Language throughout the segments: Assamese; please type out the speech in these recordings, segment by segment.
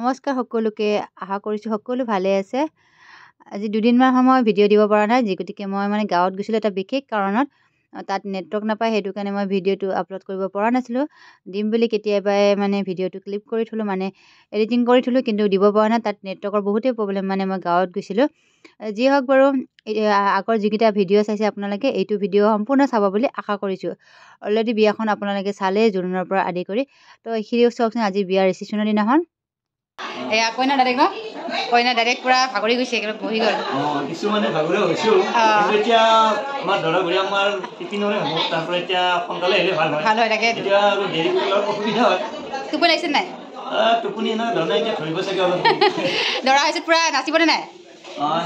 নমস্কাৰ সকলোকে আশা কৰিছোঁ সকলো ভালে আছে। আজি দুদিনমান সময় ভিডিঅ' দিব পৰা নাই, গতিকে মই মানে গাঁৱত গৈছিলোঁ এটা বিশেষ কাৰণত। তাত নেটৱৰ্ক নাপায়, সেইটো কাৰণে মই ভিডিঅ'টো আপলোড কৰিব পৰা নাছিলোঁ। দিম বুলি কেতিয়াবাই মানে ভিডিঅ'টো ক্লিপ কৰি থ'লোঁ, মানে এডিটিং কৰি থ'লোঁ, কিন্তু দিব পৰা নাই। তাত নেটৱৰ্কৰ বহুতেই প্ৰব্লেম, মানে মই গাঁৱত গৈছিলোঁ। যি হওক বাৰু, আগৰ যিকেইটা ভিডিঅ' চাইছে আপোনালোকে, এইটো ভিডিঅ' সম্পূৰ্ণ চাব বুলি আশা কৰিছোঁ। অলৰেডি বিয়াখন আপোনালোকে চালেই, জোৰোণৰ পৰা আদি কৰি। তো এইখিনি চাওকচোন, আজি বিয়াৰ ৰিচিপশ্যনৰ দিনাখন। এয়া কইনা ডাইৰেক্ট ন, কইনা ডাইৰেক্ট পুৰা ভাগৰি গৈছে, একেবাৰে বহি গ'ল। কিছুমানে ভাগৰি হৈছোঁ, কিন্তু এতিয়া আমাৰ দৰা ঘূৰি আমাৰ শিপিনৰে হ'ব, তাৰপৰা এতিয়া সোনকালে আহিলে ভাল হয়। ভাল হয়, তাকে এতিয়া আৰু দেৰি কৰিলে অলপ অসুবিধা হয়। টোপনি লাগিছে নাই? টোপনি নহয়, ধৰণে এতিয়া ধৰিব চাগে অলপ। দৰা হৈছে পুৰা নাচিবনে নাই?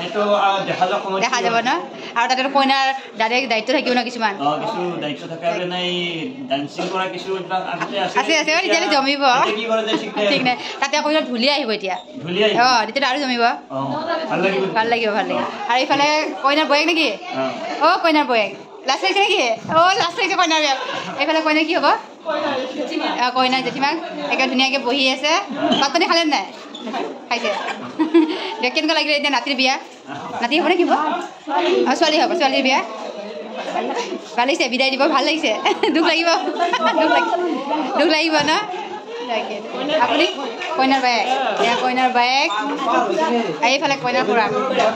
সেইটো দেখা যাব ন। আৰু তাতে কইনাৰ ডাইৰেক্ট দায়িত্ব থাকিব ন, কিছুমান কিছু দায়িত্ব থাকে, নাই ডান্সিং কৰা কিছু আছে তেতিয়াহ'লে জমিব, ঠিক নাই। তাতে কইনা ঢুলীয়া আহিব এতিয়া, তেতিয়াতো আৰু জমিব, ভাল লাগিব। আৰু এইফালে কইনাৰ বয়েক নেকি? কইনাৰ বয়েক লাষ্ট লাগিছে নেকি? লাষ্ট লাগিছে কইনাৰ বয়েক। এইফালে কইনা কি হ'ব? কইনাৰ জেঠীমাক একেবাৰে ধুনীয়াকৈ বহি আছে। ভাত পানী খালে নাই? খাইছে। কেনেকুৱা লাগিলে এতিয়া নাতিৰ বিয়া? নাতি হ'ব নে কি হ'ব? ছোৱালী হ'ব, ছোৱালীৰ বিয়া ভাল লাগিছে, বিদায় দিব ভাল লাগিছে। দুখ লাগিব ন। আপুনি কইনাৰ বায়েক, এয়া কইনাৰ বায়েক, এইফালে কইনাৰ খুৰা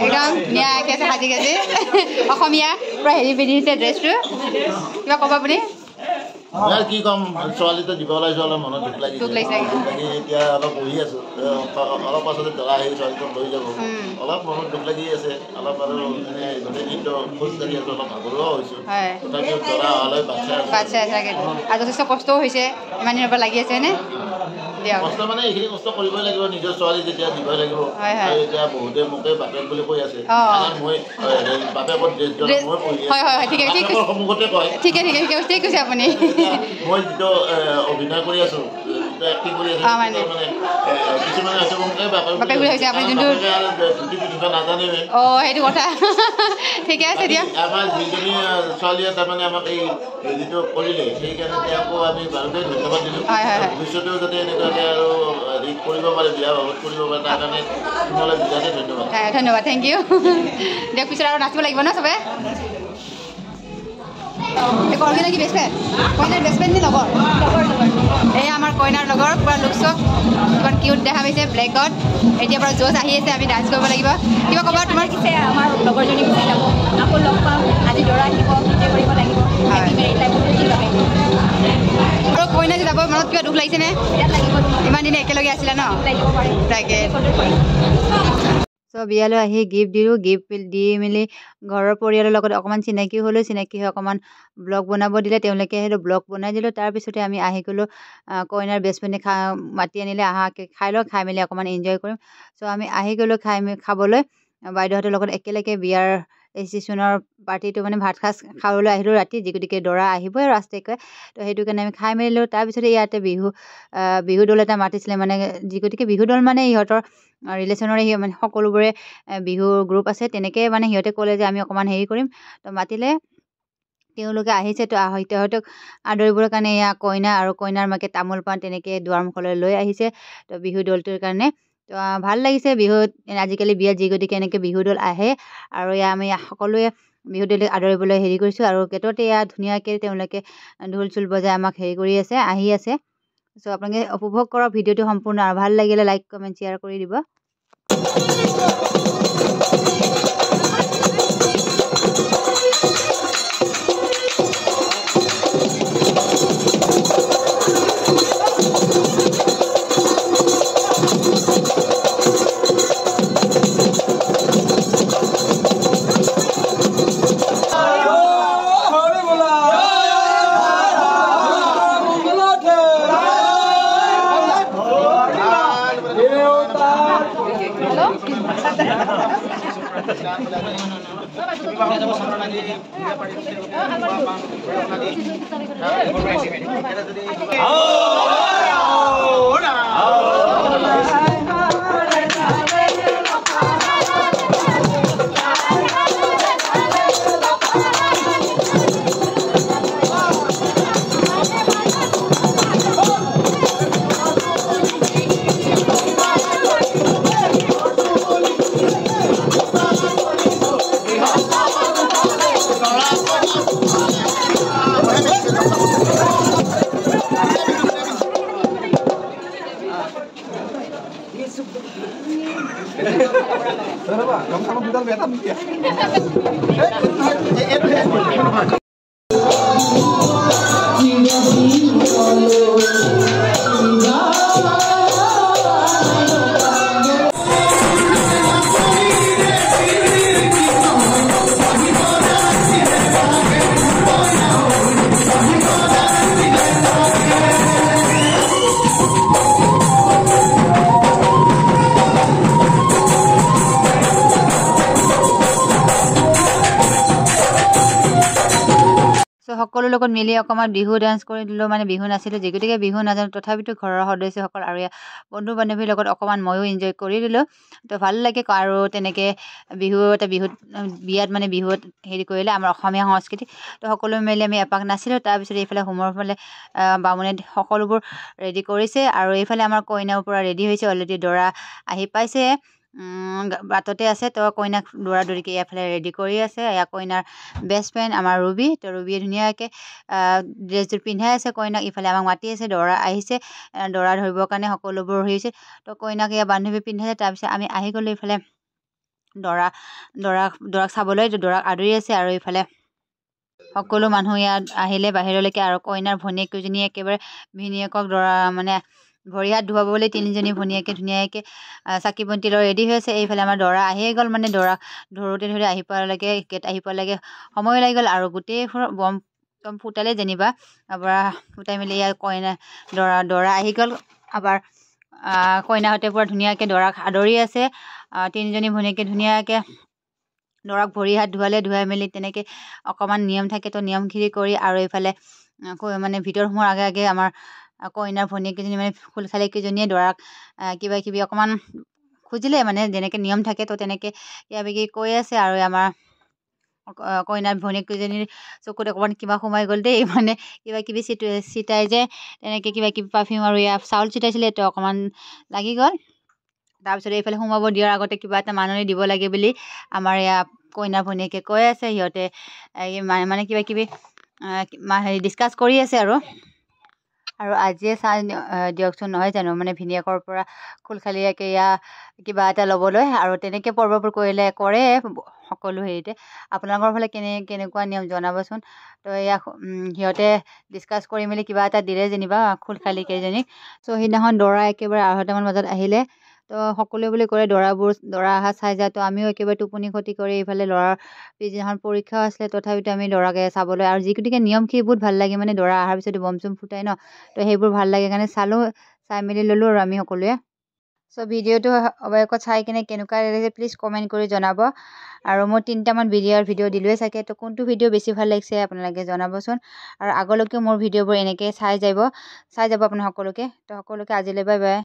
একদম ধুনীয়াকৈ আছে, সাজি কাজি অসমীয়া পূৰা হেৰি পিন্ধিছে ড্ৰেছটো। কিবা ক'ব আপুনি? কি ক'ম, ছোৱালীটো দিব ওলাইছোঁ, অলপ মনত দুখ লাগিছে। এতিয়া অলপ বহি আছোঁ, অলপ পাছতে দৰা আহি ছোৱালীটোক লৈ যাব, অলপ মনত দুখ লাগি আছে। অলপ আৰু এনেই গোটেই দিনটো খোজকাঢ়ি আছোঁ, অলপ ভাগৰুৱা হৈছোঁ। তথাপিও দৰা অহালৈ বাচ্ছা আছে, আৰু যথেষ্ট কষ্টও হৈছে, ইমান দিনৰ পৰা লাগি আছে হয়নে? কষ্ট মানে এইখিনি কষ্ট কৰিবই লাগিব, নিজৰ ছোৱালী যেতিয়া দিবই লাগিব। আৰু এতিয়া বহুতে মোকে বাপেক বুলি কৈ আছে, মই বাপেকৰ ড্ৰেছ মই পঢ়ি সন্মুখতে কয়। ঠিকে কৈছে আপুনি। মই যিটো অভিনয় কৰি আছোঁ, এক্টিং কৰি আছোঁ, মানে কিছুমানে হয়তো মোকে বাপেক বুলি ভাবিছে, আপুনি যোনটো ধুতি পিন্ধিব নাজানে। সেইটো কথা ঠিকে আছে দিয়ক। আমাৰ যিজনী ছোৱালীয়ে তাৰমানে আমাক এই যিটো কৰিলে, সেইকাৰণে তেওঁকো আমি বাৰুকৈ ধন্যবাদ দিলোঁ। ভৱিষ্যতেও যাতে এনেকুৱাকৈ আৰু হেৰি কৰিব পাৰে, বিয়া বাবদ কৰিব পাৰে, তাৰ কাৰণে তোমালৈ বিৰাটেই ধন্যবাদ। Thank you. দিয়ক, পিছত আৰু নাচিব লাগিব ন চবে। অৰ্গেনাই কি বেষ্ট ফ্ৰেণ্ড? কইনাৰ বেষ্ট ফ্ৰেণ্ড নে লগৰ? এয়া আমাৰ কইনাৰ লগৰ, পূৰা লুকচক ইমান কিউট দেখা পাইছে ব্লেকত। এতিয়াৰ পৰা জ'চ আহি আছে, আমি ডান্স কৰিব লাগিব। কিবা ক'বা? তোমাৰ পিছে আমাৰ লগৰজনী গুচি যাব, আকৌ লগ পাম। আজি দৰা আহিব, নিজে কৰিব লাগিব। আৰু কইনা যে যাব, মনত কিবা দুখ লাগিছেনে? ইমান দিনে একেলগে আছিলা ন? তাকে। চ' বিয়ালৈ আহি গিফ্ট দিলোঁ, গিফ্ট দি মেলি ঘৰৰ পৰিয়ালৰ লগত অকণমান চিনাকি হ'লোঁ। চিনাকি হৈ অকণমান ব্লগ বনাব দিলে, তেওঁলোকে আহিলোঁ, ব্লগ বনাই দিলোঁ। তাৰপিছতে আমি আহি গ'লোঁ, কইনাৰ বেষ্ট ফ্ৰেণ্ডে মাতি আনিলে, খাই লওঁ, খাই মেলি অকণমান এনজয় কৰিম। চ' আমি আহি গ'লোঁ খাবলৈ, বাইদেউহঁতৰ লগত একেলগে বিয়াৰ ৰিচিপশ্যনৰ পাৰ্টিটো, মানে ভাত সাজ খাবলৈ আহিলোঁ ৰাতি, গতিকে দৰা আহিবই আৰু ৰাস্তাকৈ। তো সেইটো কাৰণে আমি খাই মেলিলোঁ। তাৰপিছতে ইয়াতে বিহু দল এটা মাতিছিলে, মানে গতিকে বিহু দল মানে ইহঁতৰ ৰিলেশ্যনৰে মানে সকলোবোৰে বিহু গ্ৰুপ আছে, তেনেকৈ মানে সিহঁতে ক'লে যে আমি অকণমান হেৰি কৰিম। তো মাতিলে, তেওঁলোকে আহিছে। তো সিহঁতক আদৰিবৰ কাৰণে এয়া কইনা আৰু কইনাৰ মাকে তামোল পাণ তেনেকৈ দুৱাৰমুখলৈ লৈ আহিছে, তো বিহু দলটোৰ কাৰণে। তো ভাল লাগিছে বিহুত, আজিকালি বিয়াত গতিকে এনেকৈ বিহু দল আহে। আৰু আমি সকলোৱে বিহু দলক আদৰিবলৈ হেৰি কৰিছোঁ। আৰু গেটতে ধুনীয়াকৈ তেওঁলোকে ঢোল চোল বজাই আমাক হেৰি কৰি আছে, আহি আছে। চ' আপোনালোকে উপভোগ কৰক ভিডিঅ'টো সম্পূৰ্ণ, আৰু ভাল লাগিলে লাইক কমেণ্ট শ্বেয়াৰ কৰি দিব। সকলো লগত মিলি অকণমান বিহু ডান্স কৰি দিলোঁ মানে বিহু নাচিলোঁ যিগতিকে বিহু নাজানো তথাপিতো ঘৰৰ সদস্যসকল আৰু বন্ধু বান্ধৱীৰ লগত অকণমান ময়ো এনজয় কৰি দিলোঁ তো ভাল লাগে আৰু তেনেকৈ বিহুত বিয়াত মানে বিহুত হেৰি কৰিলে আমাৰ অসমীয়া সংস্কৃতি তো সকলো মিলি আমি এপাক নাচিলোঁ তাৰপিছত এইফালে হোমৰ ফালে বামুণে সকলোবোৰ ৰেডি কৰিছে আৰু এইফালে আমাৰ কইনাও পূৰা ৰেডি হৈছে অলৰেডি দৰা আহি পাইছে বাটতে আছে তো কইনাক দৌৰা দৌৰিকৈ এইফালে ৰেডি কৰি আছে এয়া কইনাৰ বেষ্ট ফ্ৰেণ্ড আমাৰ ৰুবি তো ৰুবিয়ে ধুনীয়াকৈ ড্ৰেছযোৰ পিন্ধাই আছে কইনাক ইফালে আমাক মাতি আছে দৰা আহিছে দৰা ধৰিবৰ কাৰণে সকলোবোৰ হৈছে তো কইনাক এয়া বান্ধৱী পিন্ধাইছে তাৰপিছত আমি আহি গ'লোঁ ইফালে দৰাক চাবলৈ দৰাক আদৰি আছে আৰু ইফালে সকলো মানুহ ইয়াত আহিলে বাহিৰলৈকে আৰু কইনাৰ ভনীয়েকজনীয়ে একেবাৰে ভিনীয়েকক দৰা মানে ভৰি হাত ধুৱাবলৈ তিনিজনী ভনীয়েকে ধুনীয়াকৈ চাকি বন্তি লৈ ৰেডি হৈ আছে এইফালে আমাৰ দৰা আহিয়ে গ'ল মানে দৰাক ধৰোঁতে আহি পোৱালৈকে গেট আহি পোৱালৈকে সময় লাগি গ'ল আৰু গোটেই বম ফুটালে যেনিবা পৰা ফুটাই মেলি ইয়াৰ কইনা দৰা আহি গ'ল আবাৰ কইনাহঁতে পূৰা ধুনীয়াকৈ দৰাক আদৰি আছে তিনিজনী ভনীয়েকে ধুনীয়াকৈ দৰাক ভৰি হাত ধুৱাই মেলি তেনেকৈ অকণমান নিয়ম থাকে তো নিয়মখিনি কৰি আৰু এইফালে মানে ভিতৰ সোমোৱাৰ আগে আগে আমাৰ কইনাৰ ভনীয়েককেইজনী মানে খুলখালীকেইজনীয়ে দৰাক কিবা কিবি অকণমান খুজিলে মানে যেনেকৈ নিয়ম থাকে তো তেনেকৈ কিবা কিবি কৈ আছে আৰু আমাৰ কইনাৰ ভনীয়েককেইজনীৰ চকুত অকণমান কিবা সোমাই গ'ল দেই মানে কিবা কিবি চিটাই যে তেনেকৈ কিবা কিবি পাৰফিউম আৰু চাউল চিটাইছিলে তো অকণমান লাগি গ'ল তাৰপিছত এইফালে সোমাব দিয়াৰ আগতে কিবা এটা মাননি দিব লাগে বুলি আমাৰ কইনাৰ ভনীয়েকে কৈ আছে সিহঁতে মানে কিবা কিবি ডিছকাছ কৰি আছে আৰু আজিয়ে চাই দিয়কচোন নহয় জানো মানে ভিনীয়েকৰ পৰা খুলখালীয়াকৈ কিবা এটা ল'বলৈ আৰু তেনেকৈ পৰ্ববোৰ কৰে সকলো হেৰিতে আপোনালোকৰ ফালে কেনেকুৱা নিয়ম জনাবচোন তো সিহঁতে ডিছকাছ কৰি মেলি কিবা এটা দিলে যেনিবা খুলখালীকেইজনীক চ' সেইদিনাখন দৰা একেবাৰে 8টামান বজাত আহিলে তো সকলোৱে বুলি কৰে দৰা অহা চাই যায় তো আমিও একেবাৰে টোপনি ক্ষতি কৰি এইফালে ল'ৰাৰ পিছদিনাখন পৰীক্ষাও আছিলে তথাপিতো আমি দৰাকে চাবলৈ আৰু যিগতিকে নিয়মখিনি বহুত ভাল লাগে মানে দৰা অহাৰ পিছতো বম চম ফুটাই ন তো সেইবোৰ ভাল লাগে কাৰণে চাই মেলি ল'লোঁ আৰু আমি সকলোৱে চ' ভিডিঅ'টো অৱশ্যে চাই কিনে কেনেকুৱা লাগিছে প্লিজ কমেণ্ট কৰি জনাব আৰু মই 3টামান ভিডিঅ' দিলোঁৱে চাগে তো কোনটো ভিডিঅ' বেছি ভাল লাগিছে আপোনালোকে জনাবচোন আৰু আগলৈকে মোৰ ভিডিঅ'বোৰ এনেকৈ চাই যাব আপোনাৰ সকলোকে তো সকলোকে আজিলৈ বাই বাই